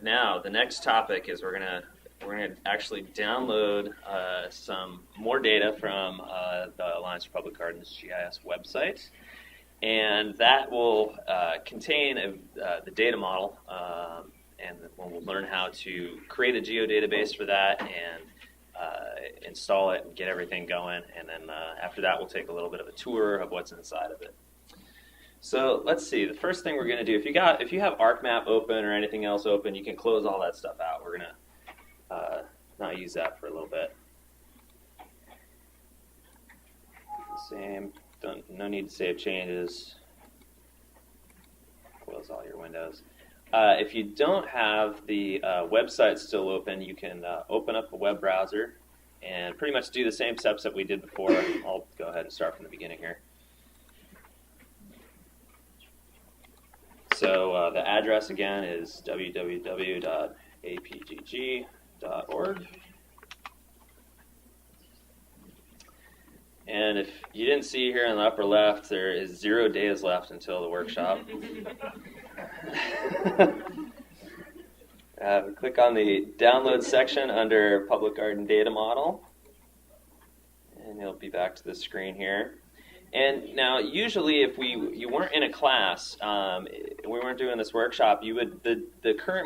now the next topic is we're gonna actually download some more data from the Alliance for Public Gardens GIS website, and that will contain the data model, and we'll learn how to create a geodatabase for that and install it and get everything going, and then after that we'll take a little bit of a tour of what's inside of it. So let's see. The first thing we're going to do, if you have ArcMap open or anything else open, you can close all that stuff out. We're going to not use that for a little bit. Same. No need to save changes. Close all your windows. If you don't have the website still open, you can open up a web browser and pretty much do the same steps that we did before. I'll go ahead and start from the beginning here. So the address again is www.apgg.org. And if you didn't see here in the upper left, there is 0 days left until the workshop. Click on the download section under Public Garden Data Model, and you'll be back to the screen here. And now, usually, if you weren't in a class, we weren't doing this workshop, you would the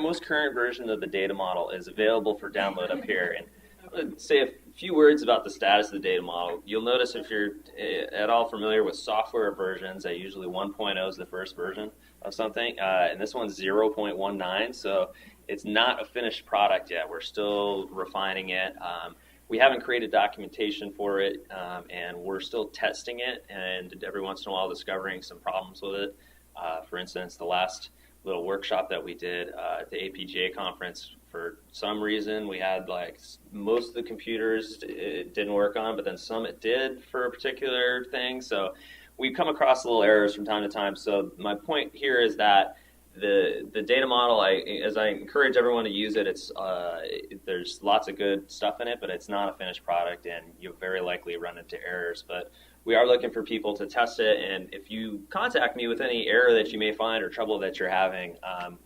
most current version of the data model is available for download up here. And I'm going to say a few words about the status of the data model. You'll notice if you're at all familiar with software versions, that usually 1.0 is the first version of something, and this one's 0.19, so it's not a finished product yet. We're still refining it. We haven't created documentation for it, and we're still testing it, and every once in a while discovering some problems with it. For instance, the last little workshop that we did at the APGA conference, for some reason we had most of the computers it didn't work on, but then some it did for a particular thing. So we come across little errors from time to time. So my point here is that the data model, as I encourage everyone to use it, there's lots of good stuff in it, but it's not a finished product, and you'll very likely run into errors. But we are looking for people to test it, and if you contact me with any error that you may find or trouble that you're having,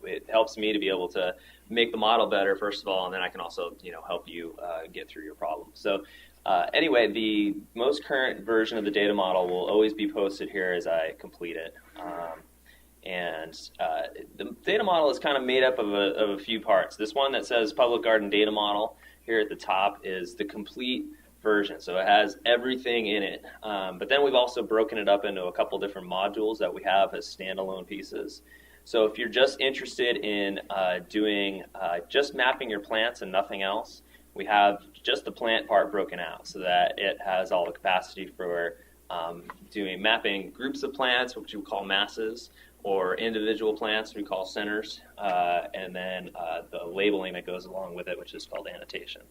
it helps me to be able to make the model better, first of all, and then I can also help you get through your problem. So anyway, the most current version of the data model will always be posted here as I complete it. And the data model is kind of made up of a few parts. This one that says Public Garden Data Model here at the top is the complete version, so it has everything in it. But then we've also broken it up into a couple different modules that we have as standalone pieces. So if you're just interested in doing just mapping your plants and nothing else, we have just the plant part broken out so that it has all the capacity for doing mapping groups of plants, which we call masses, or individual plants we call centers, and then the labeling that goes along with it, which is called annotation.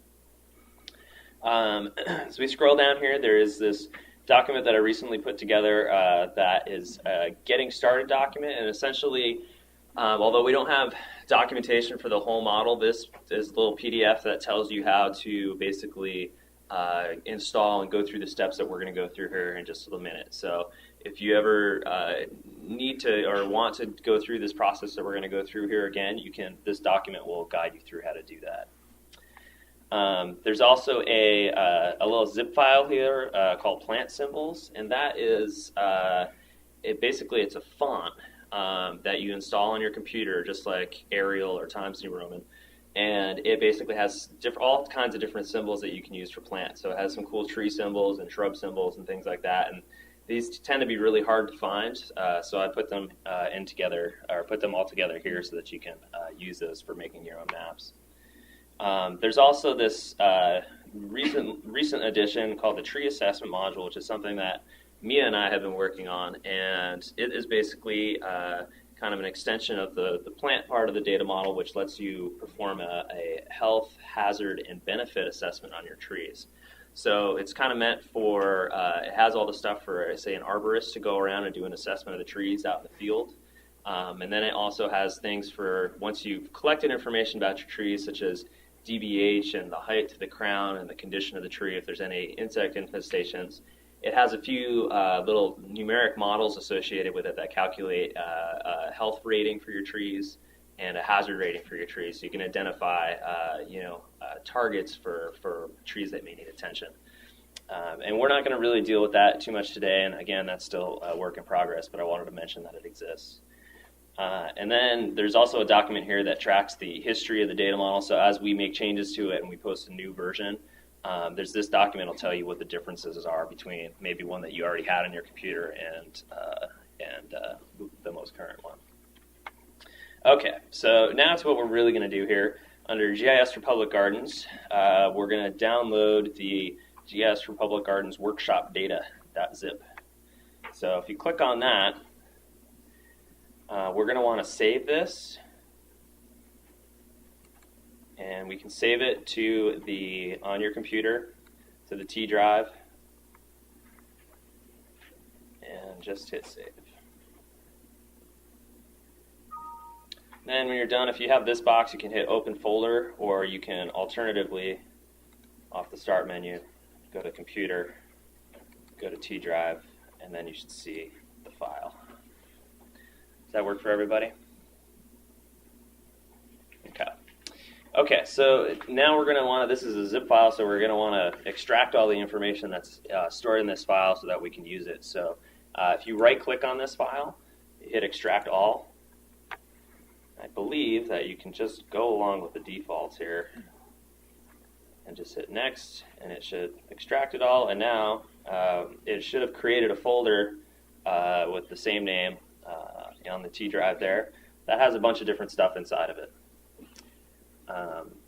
So we scroll down here, there is this document that I recently put together that is a getting started document, and essentially, although we don't have documentation for the whole model, this is a little PDF that tells you how to basically install and go through the steps that we're going to go through here in just a minute. So if you ever need to or want to go through this process that we're going to go through here again, this document will guide you through how to do that. There's also a little zip file here called plant symbols, and that is it's a font that you install on your computer, just like Arial or Times New Roman, and it basically has all kinds of different symbols that you can use for plants. So it has some cool tree symbols and shrub symbols and things like that, and these tend to be really hard to find, so I put them put them all together here so that you can use those for making your own maps. There's also this recent addition called the Tree Assessment Module, which is something that Mia and I have been working on, and it is basically kind of an extension of the plant part of the data model, which lets you perform a health, hazard, and benefit assessment on your trees. So it's kind of meant for, it has all the stuff for, say, an arborist to go around and do an assessment of the trees out in the field. And then it also has things for once you've collected information about your trees, such as DBH and the height to the crown and the condition of the tree, if there's any insect infestations. It has a few little numeric models associated with it that calculate a health rating for your trees and a hazard rating for your trees, so you can identify targets for trees that may need attention. And we're not going to really deal with that too much today, and again, that's still a work in progress, but I wanted to mention that it exists. And then there's also a document here that tracks the history of the data model, so as we make changes to it and we post a new version, there's this document will tell you what the differences are between maybe one that you already had on your computer and the most current one. Okay, so now to what we're really going to do here. Under GIS for Public Gardens, we're going to download the GIS for Public Gardens workshop data.zip. So if you click on that, we're going to want to save this. And we can save it to on your computer, to the T drive, and just hit save. Then when you're done, if you have this box, you can hit open folder, or you can alternatively, off the start menu, go to computer, go to T drive, and then you should see the file. Does that work for everybody? Okay, so now we're going to want to, this is a zip file, so we're going to want to extract all the information that's stored in this file so that we can use it. So if you right-click on this file, hit extract all. I believe that you can just go along with the defaults here and just hit next, and it should extract it all, and now it should have created a folder with the same name on the T drive there that has a bunch of different stuff inside of it.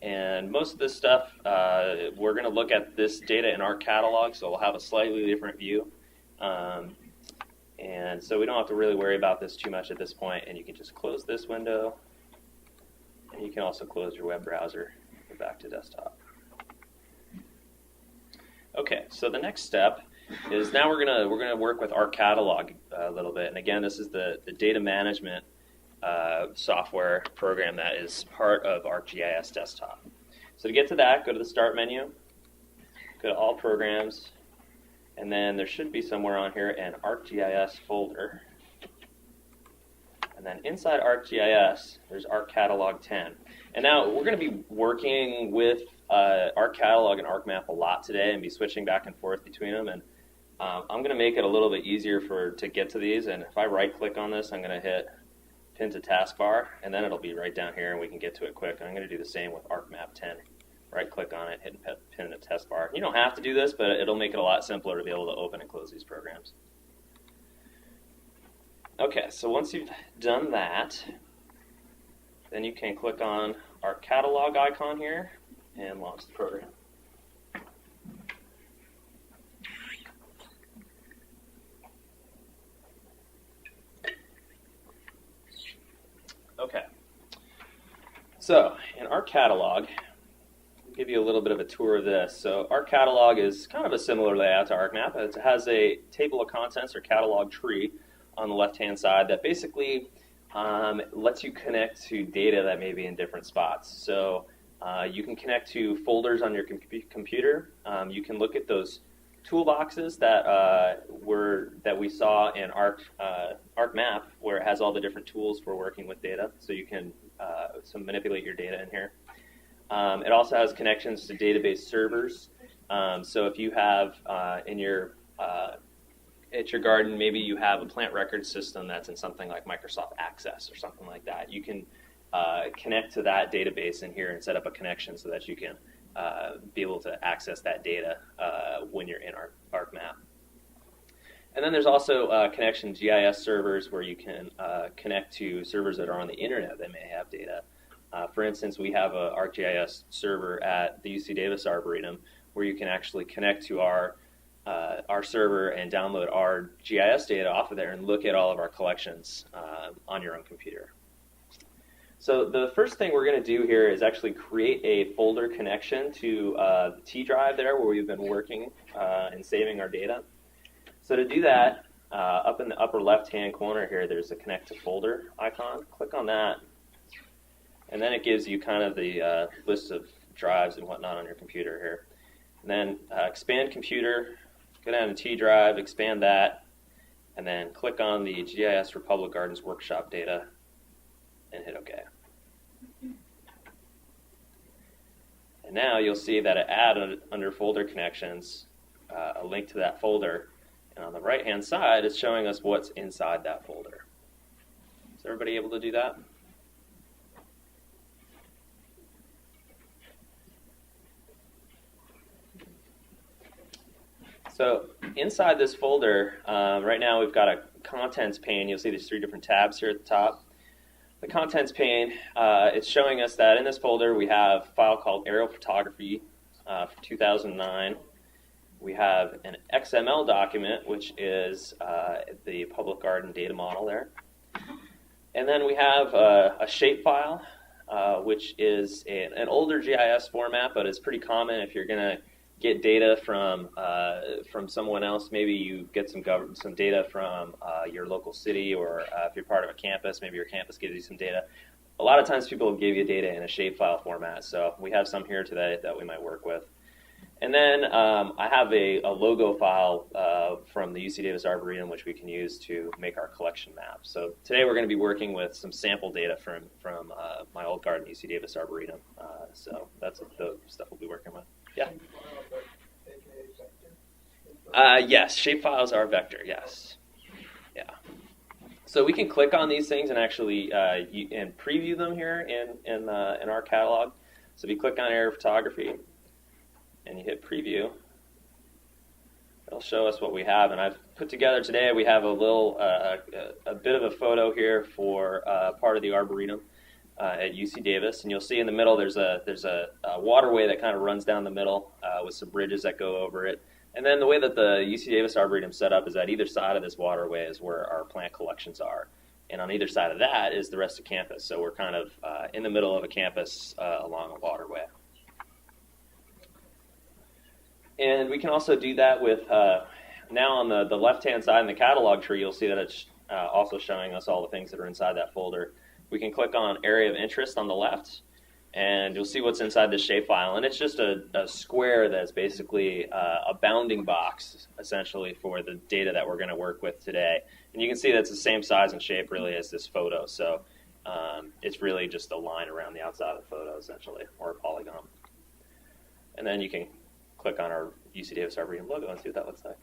And most of this stuff, we're going to look at this data in our catalog, so we'll have a slightly different view. And so we don't have to really worry about this too much at this point, and you can just close this window, and you can also close your web browser and go back to desktop. Okay, so the next step is now we're gonna work with our catalog a little bit, and again, this is the data management software program that is part of ArcGIS Desktop. So to get to that, go to the Start menu, go to All Programs, and then there should be somewhere on here an ArcGIS folder. And then inside ArcGIS, there's ArcCatalog 10. And now we're going to be working with ArcCatalog and ArcMap a lot today and be switching back and forth between them. And I'm going to make it a little bit easier to get to these. And if I right-click on this, I'm going to hit Pin to Taskbar, and then it'll be right down here, and we can get to it quick. I'm going to do the same with ArcMap 10. Right-click on it, hit Pin to Taskbar. You don't have to do this, but it'll make it a lot simpler to be able to open and close these programs. Okay, so once you've done that, then you can click on our catalog icon here and launch the program. Okay, so in our catalog, I'll give you a little bit of a tour of this. So our catalog is kind of a similar layout to ArcMap. It has a table of contents or catalog tree on the left-hand side that basically lets you connect to data that may be in different spots. So you can connect to folders on your computer. You can look at those toolboxes that we saw in ArcMap, where it has all the different tools for working with data. So you can manipulate your data in here. It also has connections to database servers. So if you have at your garden, maybe you have a plant record system that's in something like Microsoft Access or something like that. You can connect to that database in here and set up a connection so that you can be able to access that data when you're in ArcMap. And then there's also connection GIS servers where you can connect to servers that are on the internet that may have data. For instance, we have a ArcGIS server at the UC Davis Arboretum where you can actually connect to our server and download our GIS data off of there and look at all of our collections on your own computer. So the first thing we're going to do here is actually create a folder connection to the T drive there where we've been working and saving our data. So to do that, up in the upper left-hand corner here, there's a Connect to Folder icon. Click on that, and then it gives you kind of the list of drives and whatnot on your computer here. And then expand computer, go down to T drive, expand that, and then click on the GIS for Public Gardens workshop data and hit OK. now you'll see that it added under folder connections a link to that folder. And on the right-hand side, it's showing us what's inside that folder. Is everybody able to do that? So inside this folder, right now we've got a contents pane. You'll see there's 3 different tabs here at the top. The contents pane, it's showing us that in this folder we have a file called aerial photography for 2009. We have an XML document, which is the public garden data model there. And then we have a shapefile, which is an older GIS format, but it's pretty common if you're going to get data from someone else. Maybe you get some data from your local city, or if you're part of a campus, maybe your campus gives you some data. A lot of times people will give you data in a shapefile format, so we have some here today that we might work with. And then I have a logo file from the UC Davis Arboretum, which we can use to make our collection map. So today we're going to be working with some sample data from my old garden, UC Davis Arboretum. So that's the stuff we'll be working with. Yeah. Yes, shapefiles are vector. Yes. Yeah. So we can click on these things and actually and preview them here in our catalog. So if you click on aerial photography and you hit preview, it'll show us what we have. And I've put together today, we have a little, a bit of a photo here for part of the Arboretum at UC Davis. And you'll see in the middle there's a waterway that kind of runs down the middle with some bridges that go over it. And then the way that the UC Davis Arboretum is set up is that either side of this waterway is where our plant collections are. And on either side of that is the rest of campus. So we're kind of in the middle of a campus along a waterway. And we can also do that with, now on the left-hand side in the catalog tree, you'll see that it's also showing us all the things that are inside that folder. We can click on Area of Interest on the left, and you'll see what's inside this shapefile. And it's just a square that's basically a bounding box, essentially, for the data that we're going to work with today. And you can see that's the same size and shape, really, as this photo. So it's really just a line around the outside of the photo, essentially, or a polygon. And then you can click on our UC Davis Arboretum logo and see what that looks like.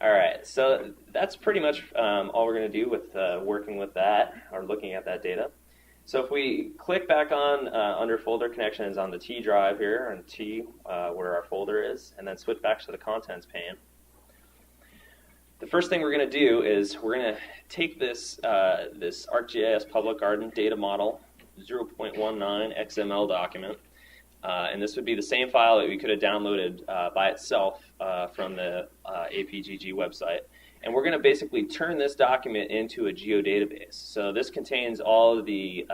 All right, so that's pretty much all we're going to do with working with that or looking at that data. So if we click back on under folder connections on the T drive here, and T where our folder is, and then switch back to the contents pane, the first thing we're going to do is we're going to take this ArcGIS Public Garden Data Model 0.19 XML document, and this would be the same file that we could have downloaded by itself from the APGG website. And we're going to basically turn this document into a geodatabase. So this contains all of the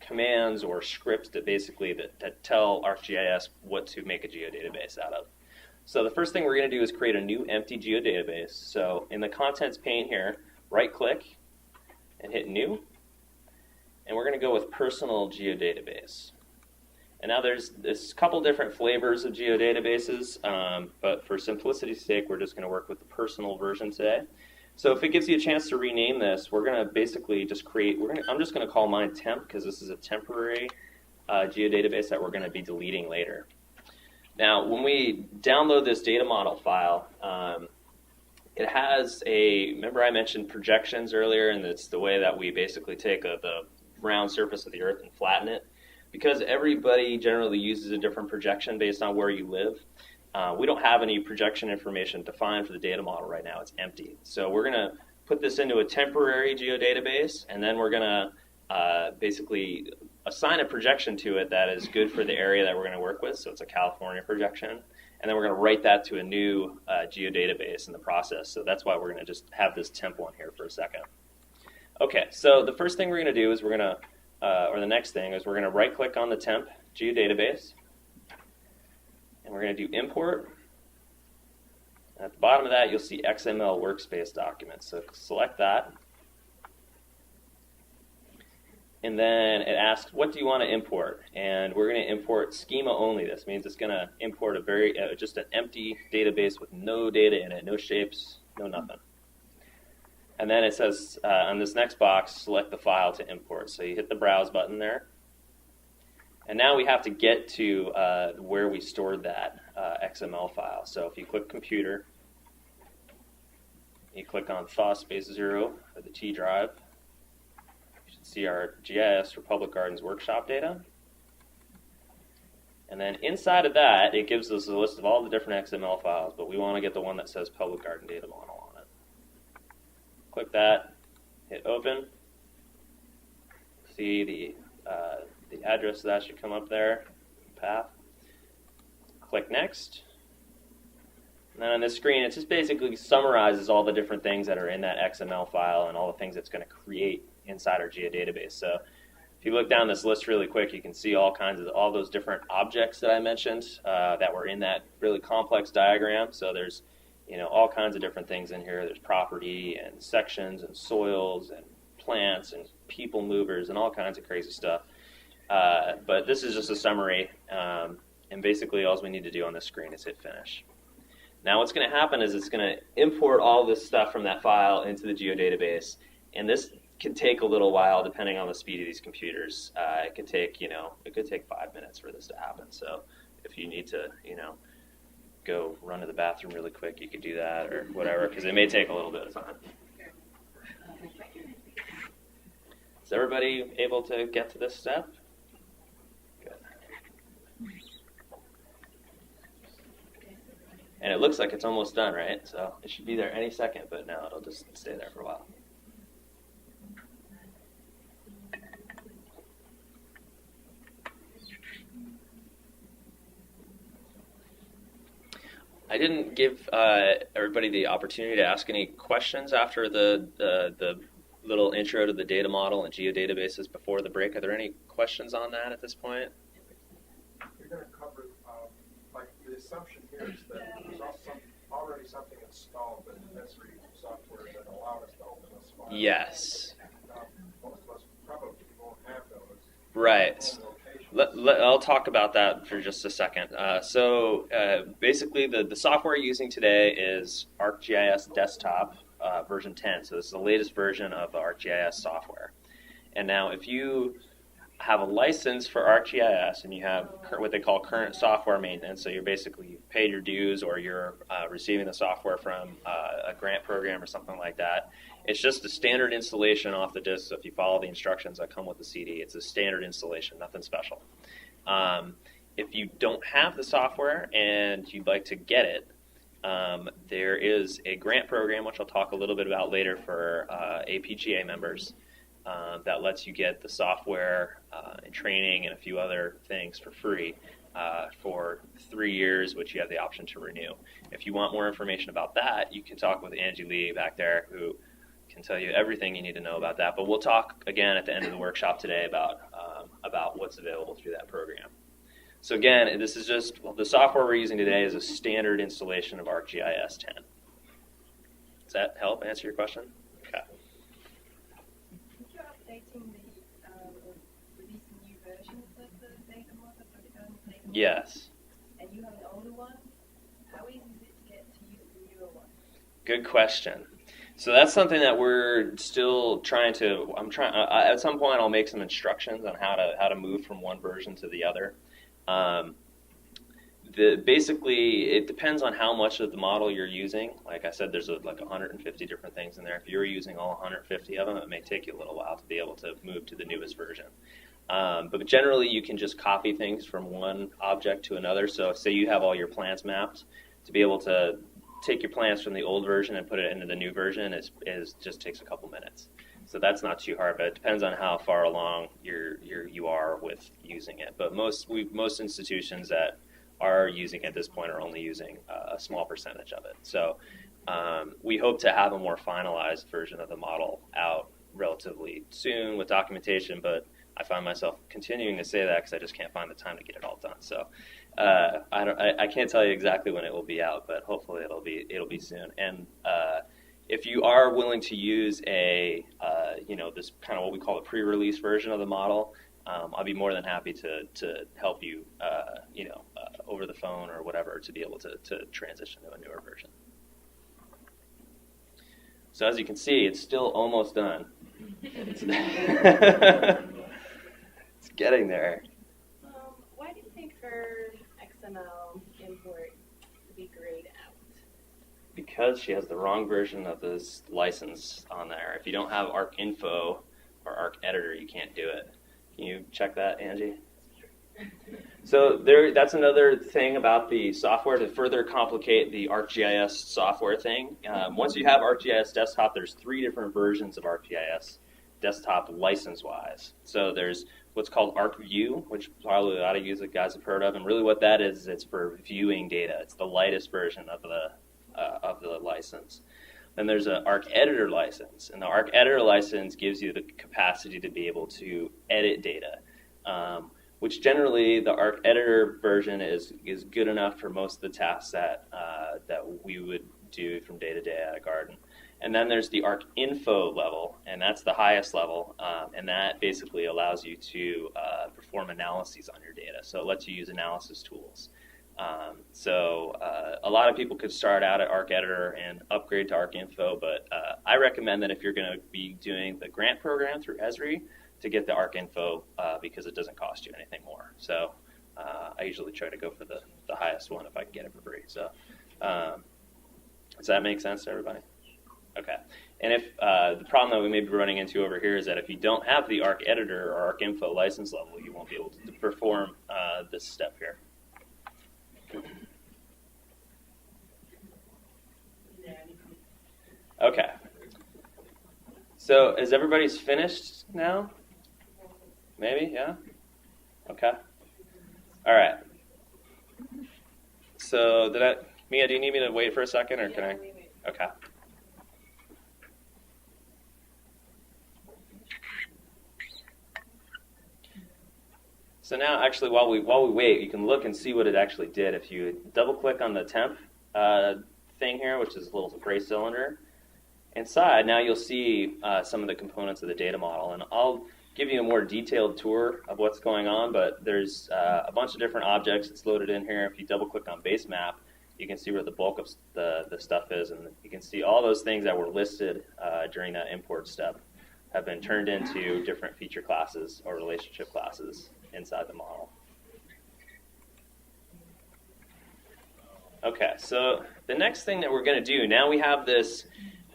commands or scripts that basically that tell ArcGIS what to make a geodatabase out of. So the first thing we're going to do is create a new empty geodatabase. So in the contents pane here, right-click and hit New. And we're going to go with Personal Geodatabase. And now there's a couple different flavors of geodatabases, but for simplicity's sake, we're just going to work with the personal version today. So if it gives you a chance to rename this, we're going to basically just create, I'm just going to call mine temp because this is a temporary geodatabase that we're going to be deleting later. Now, when we download this data model file, it has remember I mentioned projections earlier, and it's the way that we basically take the round surface of the Earth and flatten it. Because everybody generally uses a different projection based on where you live, we don't have any projection information defined for the data model right now. It's empty. So we're going to put this into a temporary geodatabase, and then we're going to basically assign a projection to it that is good for the area that we're going to work with. So it's a California projection. And then we're going to write that to a new geodatabase in the process. So that's why we're going to just have this temp one here for a second. Okay, so the first thing we're going to do is we're going to or the next thing is we're going to right-click on the temp geodatabase, and we're going to do import. And at the bottom of that, you'll see XML workspace documents. So select that, and then it asks, what do you want to import? And we're going to import schema only. This means it's going to import a just an empty database with no data in it, no shapes, no nothing. And then it says on this next box, select the file to import. So you hit the Browse button there. And now we have to get to where we stored that XML file. So if you click Computer, you click on thaw space 0 for the T drive, you should see our GIS for Public Gardens workshop data. And then inside of that, it gives us a list of all the different XML files, but we want to get the one that says Public Garden Data Model on it. Click that, hit Open. See the address of that should come up there, path. Click Next. And then on this screen, it just basically summarizes all the different things that are in that XML file and all the things it's going to create inside our Geodatabase. So if you look down this list really quick, you can see all those different objects that I mentioned that were in that really complex diagram. So there's all kinds of different things in here. There's property and sections and soils and plants and people movers and all kinds of crazy stuff. But this is just a summary, and basically all we need to do on this screen is hit Finish. Now what's going to happen is it's going to import all this stuff from that file into the Geodatabase, and this can take a little while depending on the speed of these computers. It could take 5 minutes for this to happen. So if you need to, go run to the bathroom really quick, you could do that or whatever, because it may take a little bit of time. Is everybody able to get to this step? Good. And it looks like it's almost done, right? So it should be there any second, but no, it'll just stay there for a while. I didn't give everybody the opportunity to ask any questions after the little intro to the data model and geodatabases before the break. Are there any questions on that at this point? You're going to cover, the assumption here is that there's also already something installed in the Esri software that allowed us to open this file. Yes. Most of us probably won't have those. Right. I'll talk about that for just a second. So basically the software we're using today is ArcGIS Desktop version 10. So this is the latest version of the ArcGIS software. And now if you have a license for ArcGIS and you have what they call current software maintenance, so you've paid your dues or you're receiving the software from a grant program or something like that, it's just a standard installation off the disk. So if you follow the instructions that come with the CD, it's a standard installation, nothing special. If you don't have the software and you'd like to get it, there is a grant program, which I'll talk a little bit about later for APGA members, that lets you get the software and training and a few other things for free for 3 years, which you have the option to renew. If you want more information about that, you can talk with Angie Lee back there, who can tell you everything you need to know about that. But we'll talk again at the end of the workshop today about what's available through that program. So again, this is just the software we're using today is a standard installation of ArcGIS 10. Does that help answer your question? Okay. You're updating releasing new versions of the data model for the data model? Yes. And you have an older one. How easy is it to get to use the newer one? Good question. So that's something that we're still trying to. At some point, I'll make some instructions on how to move from one version to the other. Basically, it depends on how much of the model you're using. Like I said, there's like 150 different things in there. If you're using all 150 of them, it may take you a little while to be able to move to the newest version. But generally, you can just copy things from one object to another. So say you have all your plants mapped, to be able to take your plants from the old version and put it into the new version just takes a couple minutes. So that's not too hard, but it depends on how far along you are with using it. But most institutions that are using it at this point are only using a small percentage of it. So we hope to have a more finalized version of the model out relatively soon with documentation, but I find myself continuing to say that because I just can't find the time to get it all done. So I can't tell you exactly when it will be out, but hopefully it'll be soon. And if you are willing to use this kind of what we call a pre-release version of the model, I'll be more than happy to help you, over the phone or whatever, to be able to transition to a newer version. So as you can see, it's still almost done. It's getting there. XML import to be grayed out? Because she has the wrong version of this license on there. If you don't have Arc Info or Arc Editor, you can't do it. Can you check that, Angie? So that's another thing about the software to further complicate the ArcGIS software thing. Once you have ArcGIS Desktop, there's 3 different versions of ArcGIS Desktop license-wise. So there's what's called ArcView, which probably a lot of you guys have heard of, and really what that is it's for viewing data. It's the lightest version of the license. Then there's an Arc Editor license, and the Arc Editor license gives you the capacity to be able to edit data, which generally the Arc Editor version is good enough for most of the tasks that we would do from day to day at a garden. And then there's the Arc Info level, and that's the highest level, and that basically allows you to perform analyses on your data. So it lets you use analysis tools. So a lot of people could start out at Arc Editor and upgrade to Arc Info, but I recommend that if you're going to be doing the grant program through Esri, to get the Arc Info because it doesn't cost you anything more. So I usually try to go for the highest one if I can get it for free. So does that make sense to everybody? Okay. And if the problem that we may be running into over here is that if you don't have the Arc Editor or Arc Info license level, you won't be able to perform this step here. Okay. So is everybody's finished now? Maybe, yeah? Okay. All right. So Mia, do you need me to wait for a second, or can I? Okay. So now, actually, while we wait, you can look and see what it actually did. If you double-click on the temp thing here, which is a little gray cylinder, inside, now you'll see some of the components of the data model. And I'll give you a more detailed tour of what's going on, but there's a bunch of different objects that's loaded in here. If you double-click on base map, you can see where the bulk of the stuff is, and you can see all those things that were listed during that import step have been turned into different feature classes or relationship classes inside the model. Okay, so the next thing that we're going to do, now we have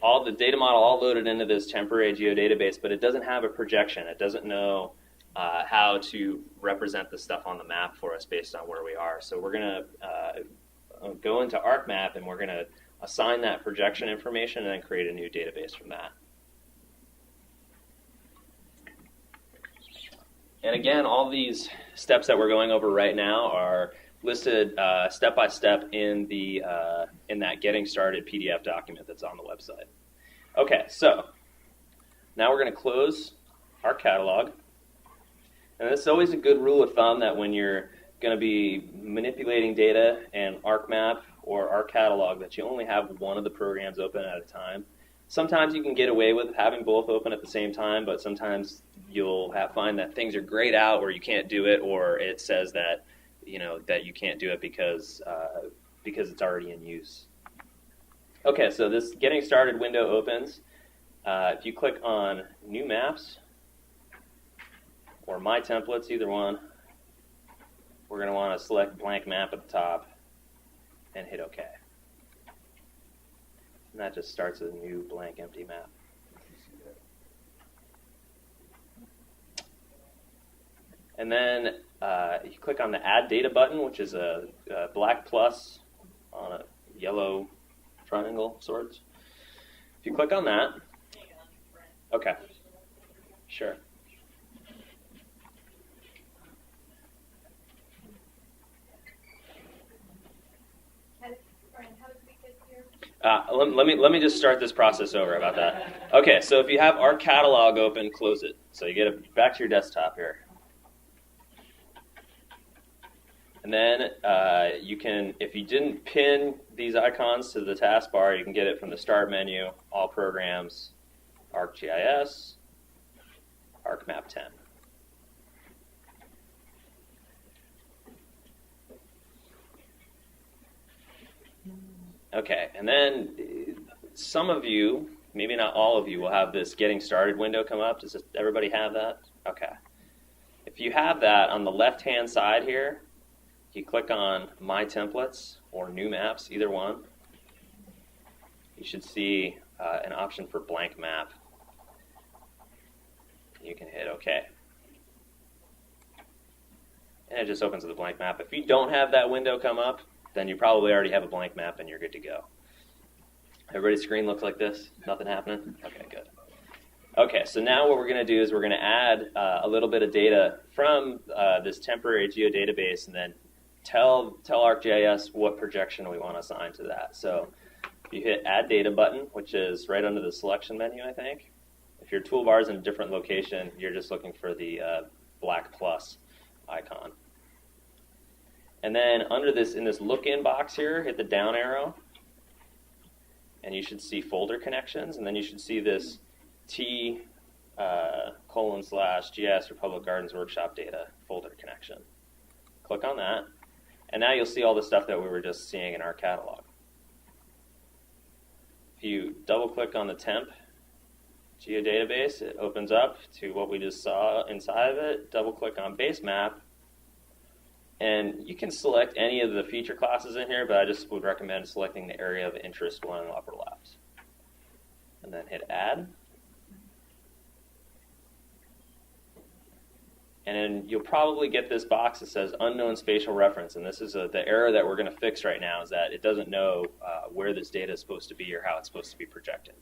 all the data model all loaded into this temporary geodatabase, but it doesn't have a projection. It doesn't know how to represent the stuff on the map for us based on where we are. So we're going to go into ArcMap, and we're going to assign that projection information and then create a new database from that. And again, all these steps that we're going over right now are listed step by step in that Getting Started PDF document that's on the website. Okay, so now we're going to close our catalog. And this is always a good rule of thumb that when you're going to be manipulating data in ArcMap or ArcCatalog, that you only have one of the programs open at a time. Sometimes you can get away with having both open at the same time, but sometimes you'll find that things are grayed out or you can't do it, or it says that that you can't do it because it's already in use. Okay, so this Getting Started window opens. If you click on New Maps or My Templates, either one, we're going to want to select Blank Map at the top and hit OK. And that just starts a new blank empty map. And then you click on the Add Data button, which is a black plus on a yellow triangle sorts. If you click on that, okay, sure. Let me just start this process over about that. Okay, so if you have ArcCatalog open, close it. So you get it back to your desktop here. And then you can, if you didn't pin these icons to the taskbar, you can get it from the Start menu, All Programs, ArcGIS, ArcMap 10. Okay, and then some of you, maybe not all of you, will have this Getting Started window come up. Does everybody have that? Okay. If you have that, on the left-hand side here, you click on My Templates or New Maps, either one. You should see an option for blank map. You can hit OK. And it just opens with a blank map. If you don't have that window come up, then you probably already have a blank map and you're good to go. Everybody's screen looks like this? Nothing happening? Okay, good. Okay, so now what we're going to do is we're going to add a little bit of data from this temporary geodatabase and then tell ArcGIS what projection we want to assign to that. So you hit Add Data button, which is right under the selection menu, I think. If your toolbar is in a different location, you're just looking for the black plus icon. And then under this, in this look-in box here, hit the down arrow, and you should see folder connections, and then you should see this T:/GIS or Public Gardens Workshop Data folder connection. Click on that, and now you'll see all the stuff that we were just seeing in our catalog. If you double-click on the temp geodatabase, it opens up to what we just saw inside of it. Double-click on base map, and you can select any of the feature classes in here, but I just would recommend selecting the area of interest one in the upper left. And then hit Add. And then you'll probably get this box that says unknown spatial reference. And this is the error that we're going to fix right now, is that it doesn't know where this data is supposed to be or how it's supposed to be projected.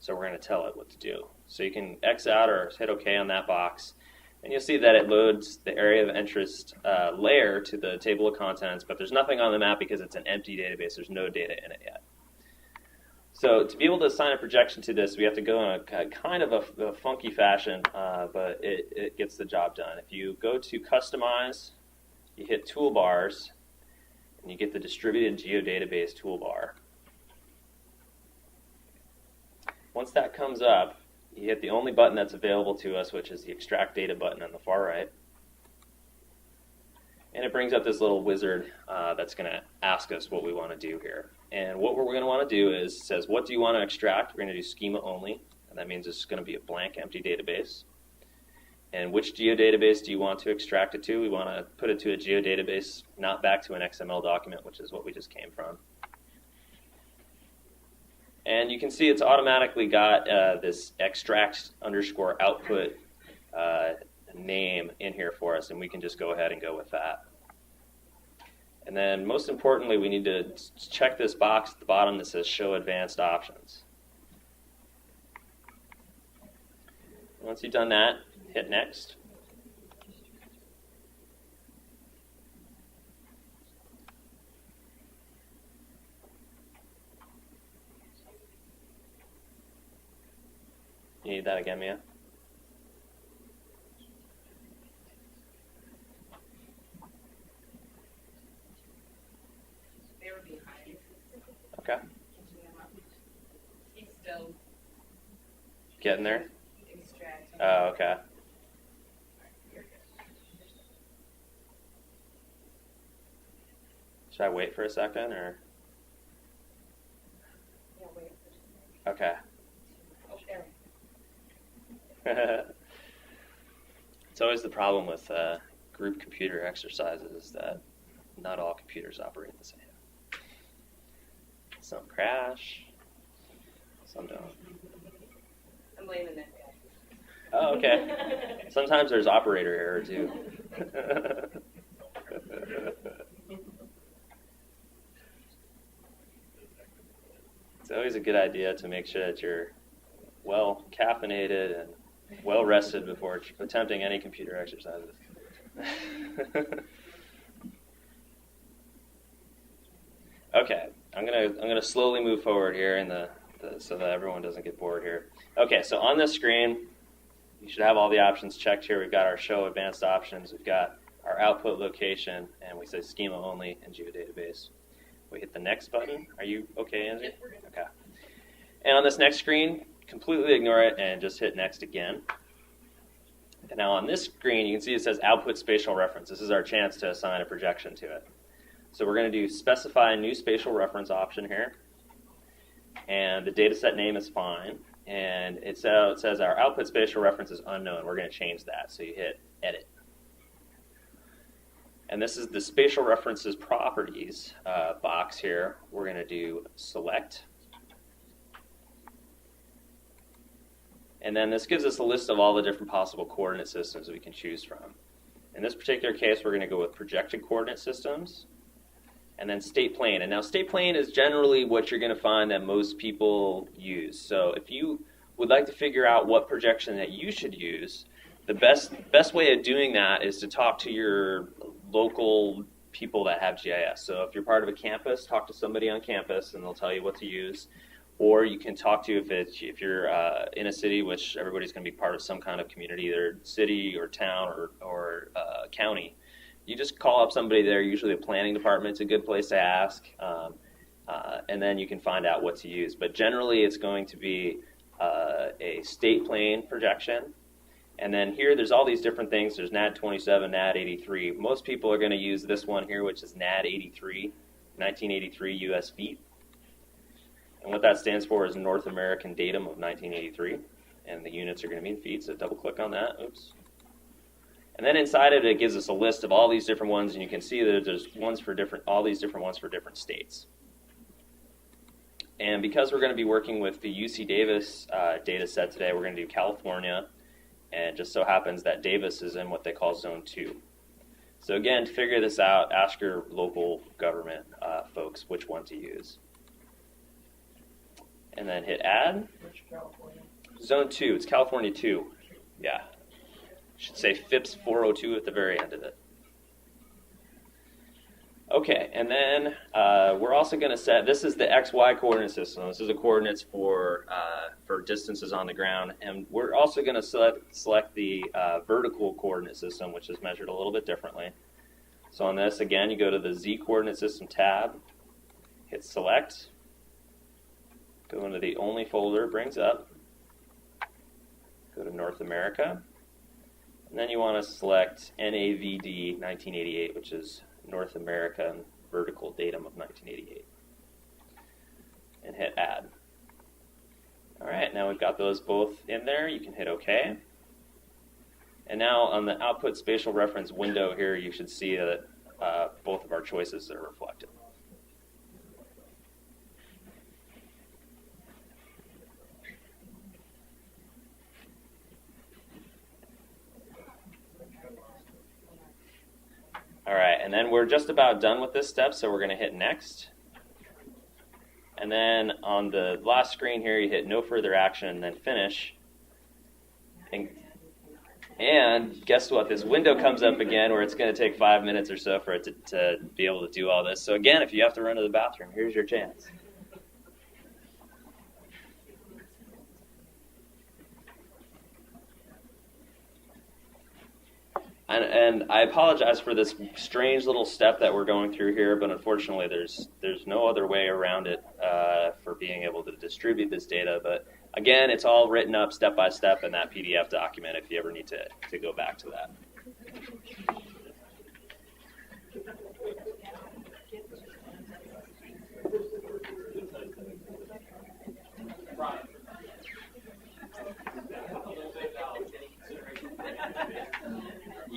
So we're going to tell it what to do. So you can X out or hit OK on that box. And you'll see that it loads the area of interest layer to the table of contents, but there's nothing on the map because it's an empty database. There's no data in it yet. So to be able to assign a projection to this, we have to go in a kind of a funky fashion, but it gets the job done. If you go to Customize, you hit Toolbars, and you get the Distributed Geodatabase toolbar. Once that comes up, you hit the only button that's available to us, which is the Extract Data button on the far right. And it brings up this little wizard that's going to ask us what we want to do here. And what we're going to want to do is, says, what do you want to extract? We're going to do schema only, and that means it's going to be a blank, empty database. And which geodatabase do you want to extract it to? We want to put it to a geodatabase, not back to an XML document, which is what we just came from. And you can see it's automatically got this extract_output name in here for us, and we can just go ahead and go with that. And then most importantly, we need to check this box at the bottom that says Show Advanced Options. Once you've done that, hit Next. You need that again, Mia? They were behind. Okay. He's still Getting there? extracting. Oh, okay. Should I wait for a second, or? Yeah, wait for just a second. Okay. Oh, there. It's always the problem with group computer exercises that not all computers operate the same. Some crash, some don't. I'm blaming that guy. Oh, okay. Sometimes there's operator error too. It's always a good idea to make sure that you're well caffeinated and well rested before attempting any computer exercises. Okay, I'm gonna slowly move forward here in so that everyone doesn't get bored here. Okay, so on this screen, you should have all the options checked here. We've got our Show Advanced Options, we've got our output location, and we say schema only and geodatabase. We hit the Next button. Are you okay, Angie? Okay. And on this next screen, completely ignore it and just hit Next again. And now on this screen, you can see it says Output Spatial Reference. This is our chance to assign a projection to it. So we're going to do Specify a New Spatial Reference option here. And the dataset name is fine. And it says our Output Spatial Reference is unknown. We're going to change that. So you hit Edit. and this is the spatial references properties box here. We're going to do select. And then this gives us a list of all the different possible coordinate systems we can choose from. In this particular case, we're going to go with projected coordinate systems, and then state plane. And now state plane is generally what you're going to find that most people use. So if you would like to figure out what projection that you should use, the best way of doing that is to talk to your local people that have GIS. So if you're part of a campus, talk to somebody on campus and they'll tell you what to use. Or you can talk to, if you're in a city, which everybody's going to be part of some kind of community, either city or town or county, you just call up somebody there. Usually the planning department's a good place to ask, and then you can find out what to use. But generally it's going to be a state plane projection. And then here there's all these different things. There's NAD 27, NAD 83. Most people are going to use this one here, which is NAD 83, 1983 US feet. And what that stands for is North American Datum of 1983. And the units are going to be in feet, so double click on that. Oops. And then inside of it gives us a list of all these different ones, and you can see that there's ones for all these different ones for different states. And because we're going to be working with the UC Davis data set today, we're going to do California, and it just so happens that Davis is in what they call Zone 2. So again, to figure this out, ask your local government folks which one to use. And then hit add. Which California? Zone 2, it's California 2. Yeah. Should say FIPS 402 at the very end of it. Okay, and then we're also going to set, this is the XY coordinate system. This is the coordinates for distances on the ground. And we're also going to select the vertical coordinate system, which is measured a little bit differently. So on this, again, you go to the Z coordinate system tab, hit select, go into the only folder it brings up, go to North America. And then you want to select NAVD 1988, which is North American Vertical Datum of 1988. And hit add. All right, now we've got those both in there. You can hit OK. And now on the output spatial reference window here, you should see that both of our choices are reflected. All right, and then we're just about done with this step, so we're going to hit next. And then on the last screen here, you hit no further action and then finish. And guess what? This window comes up again where it's going to take 5 minutes or so for it to be able to do all this. So again, if you have to run to the bathroom, here's your chance. And I apologize for this strange little step that we're going through here, but unfortunately there's no other way around it for being able to distribute this data. But again, it's all written up step by step in that PDF document if you ever need to go back to that.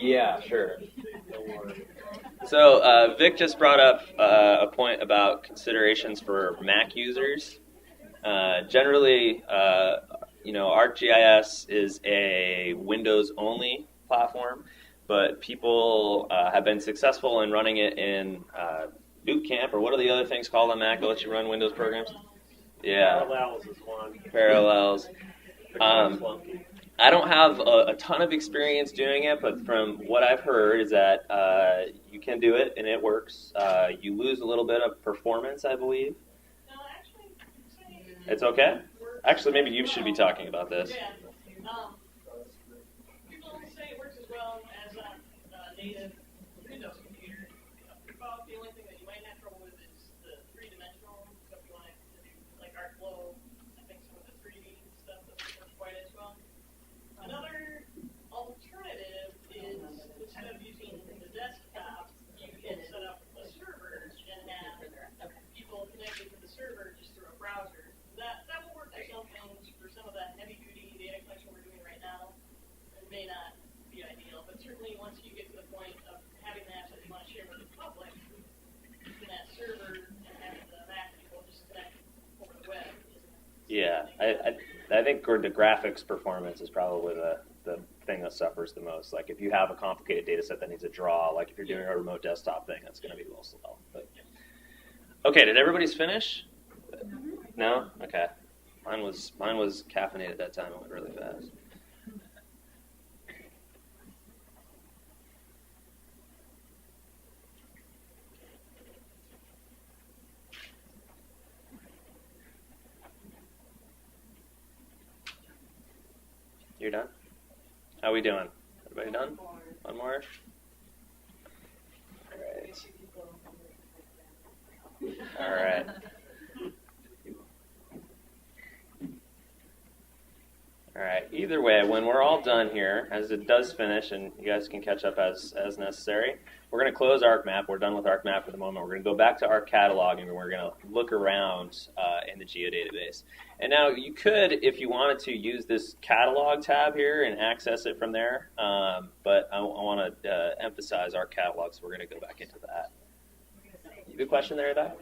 Yeah, sure. So Vic just brought up a point about considerations for Mac users. Generally, ArcGIS is a Windows-only platform, but people have been successful in running it in Boot Camp, or what are the other things called on Mac that let you run Windows programs? Yeah. Parallels is one. Parallels. I don't have a ton of experience doing it, but from what I've heard is that you can do it and it works. You lose a little bit of performance, I believe. No, actually, it's okay? Actually, maybe you should be talking about this. Yeah. People say it works as well as on native Windows computer. About the only thing that you might have trouble with is the three-dimensional stuff you want to do, like ArcFlow. I think some of the 3D stuff doesn't work quite as well. Another alternative is instead of using the desktop, you can set up a server and have people connected to the server just through a browser. That will work for some things. For some of that heavy-duty data collection we're doing right now, it may not be ideal. But certainly once you get to the point of having the apps that you want to I think the graphics performance is probably the thing that suffers the most. Like if you have a complicated data set that needs a draw, like if you're doing a remote desktop thing, that's going to be a little slow. But, okay, did everybody's finish? No? Okay. Mine was caffeinated that time. It went really fast. You're done? How we doing? Everybody done? One more? All right. All right. Either way, when we're all done here, as it does finish, and you guys can catch up as necessary, we're going to close ArcMap. We're done with ArcMap for the moment. We're going to go back to ArcCatalog, and we're going to look around in the Geodatabase. And now you could, if you wanted to, use this Catalog tab here and access it from there. But I want to emphasize ArcCatalog, so we're going to go back into that. Good question there, Doc?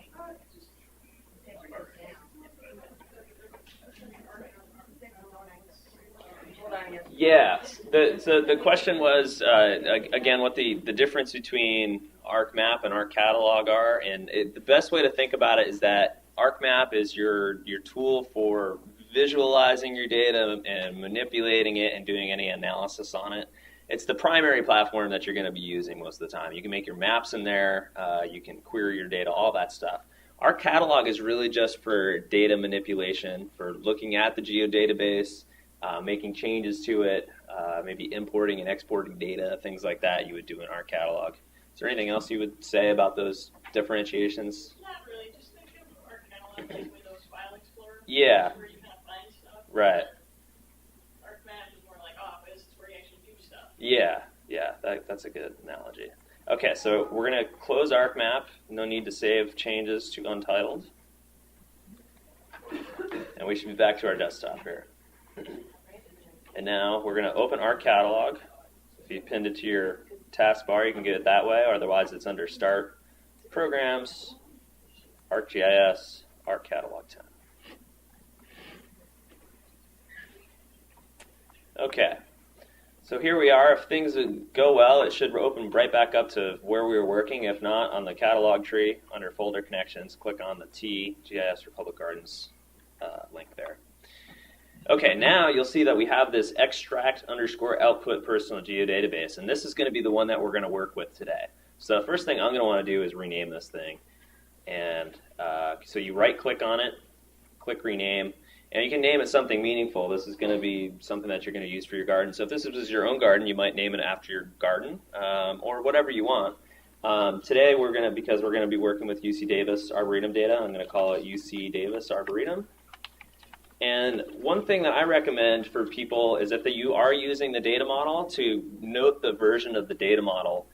Yeah. So the question was, again, what the difference between ArcMap and ArcCatalog are. And the best way to think about it is that ArcMap is your tool for visualizing your data and manipulating it and doing any analysis on it. It's the primary platform that you're going to be using most of the time. You can make your maps in there. You can query your data, all that stuff. ArcCatalog is really just for data manipulation, for looking at the geodatabase, making changes to it, maybe importing and exporting data, things like that you would do in ArcCatalog. Is there anything else you would say about those differentiations? Not really. Just think of ArcCatalog as Windows File Explorer. Yeah. Where you kind of find stuff. Right. ArcMap is more like Office. It's where you actually do stuff. Yeah. That's a good analogy. Okay, so we're going to close ArcMap. No need to save changes to Untitled. And we should be back to our desktop here. And now we're going to open ArcCatalog. If you pinned it to your taskbar, you can get it that way. Otherwise, it's under Start, Programs, ArcGIS, ArcCatalog 10. Okay. So here we are. If things go well, it should open right back up to where we were working. If not, on the catalog tree, under Folder Connections, click on the T, GIS for Public Gardens link there. Okay, now you'll see that we have this extract_output personal geodatabase, and this is going to be the one that we're going to work with today. So the first thing I'm going to want to do is rename this thing. And so you right-click on it, click Rename, and you can name it something meaningful. This is going to be something that you're going to use for your garden. So if this is your own garden, you might name it after your garden, or whatever you want. Today, because we're going to be working with UC Davis Arboretum data, I'm going to call it UC Davis Arboretum. And one thing that I recommend for people is that you are using the data model to note the version of the data model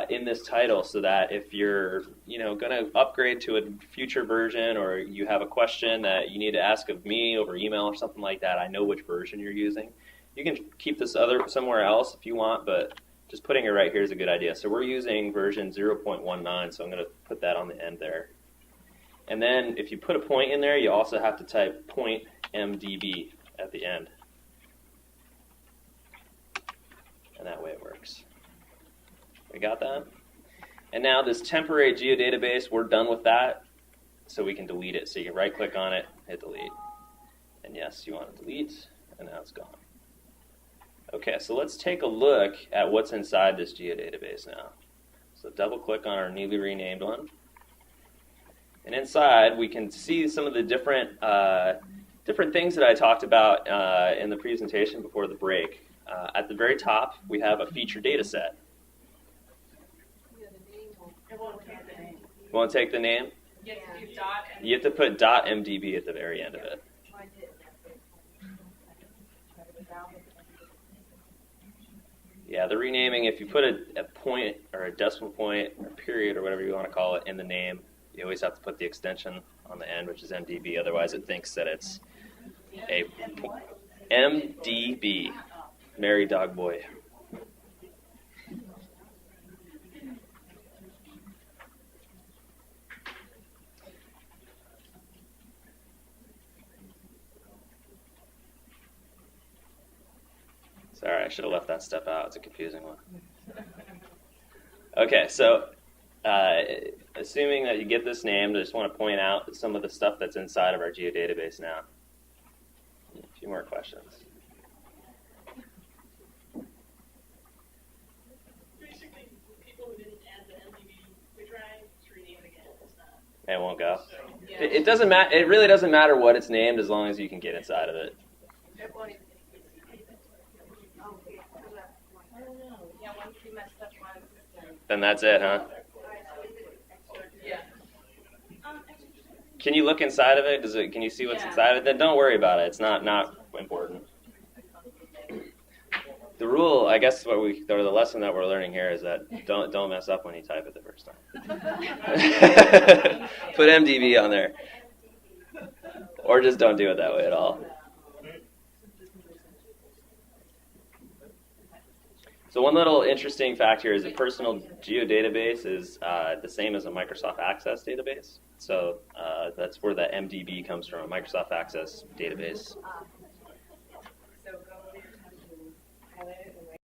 in this title, so that if you're going to upgrade to a future version, or you have a question that you need to ask of me over email or something like that, I know which version you're using. You can keep this somewhere else if you want, but just putting it right here is a good idea. So we're using version 0.19, so I'm going to put that on the end there. And then if you put a point in there, you also have to type .mdb at the end. And that way it works. We got that? And now this temporary geodatabase, we're done with that, so we can delete it. So you can right-click on it, hit delete. And yes, you want to delete, and now it's gone. Okay, so let's take a look at what's inside this geodatabase now. So double-click on our newly renamed one. And inside, we can see some of the different things that I talked about in the presentation before the break. At the very top, we have a feature data set. It won't take the name. Won't take the name? You have to do dot. You have to put .mdb at the very end of it. Yeah, the renaming, if you put a point or a decimal point or period or whatever you want to call it in the name, you always have to put the extension on the end, which is MDB. Otherwise, it thinks that it's a MDB, Mary Dog Boy. Sorry, I should have left that step out. It's a confusing one. Okay, so assuming that you get this named, I just want to point out some of the stuff that's inside of our geodatabase now. A few more questions. Basically, people who didn't add the MDB quick drive, just rename it again. It's not. It won't go. So, Yeah. It doesn't matter. It really doesn't matter what it's named as long as you can get inside of it. It won't even- I don't know. Yeah, once you messed up once. Then that's it, huh? Yeah. Can you look inside of it? Can you see what's inside of it? Then don't worry about it. It's not important. The rule, I guess, or the lesson that we're learning here is that don't mess up when you type it the first time. Put MDB on there, or just don't do it that way at all. So one little interesting fact here is a personal geodatabase is the same as a Microsoft Access database. So that's where the MDB comes from, a Microsoft Access database.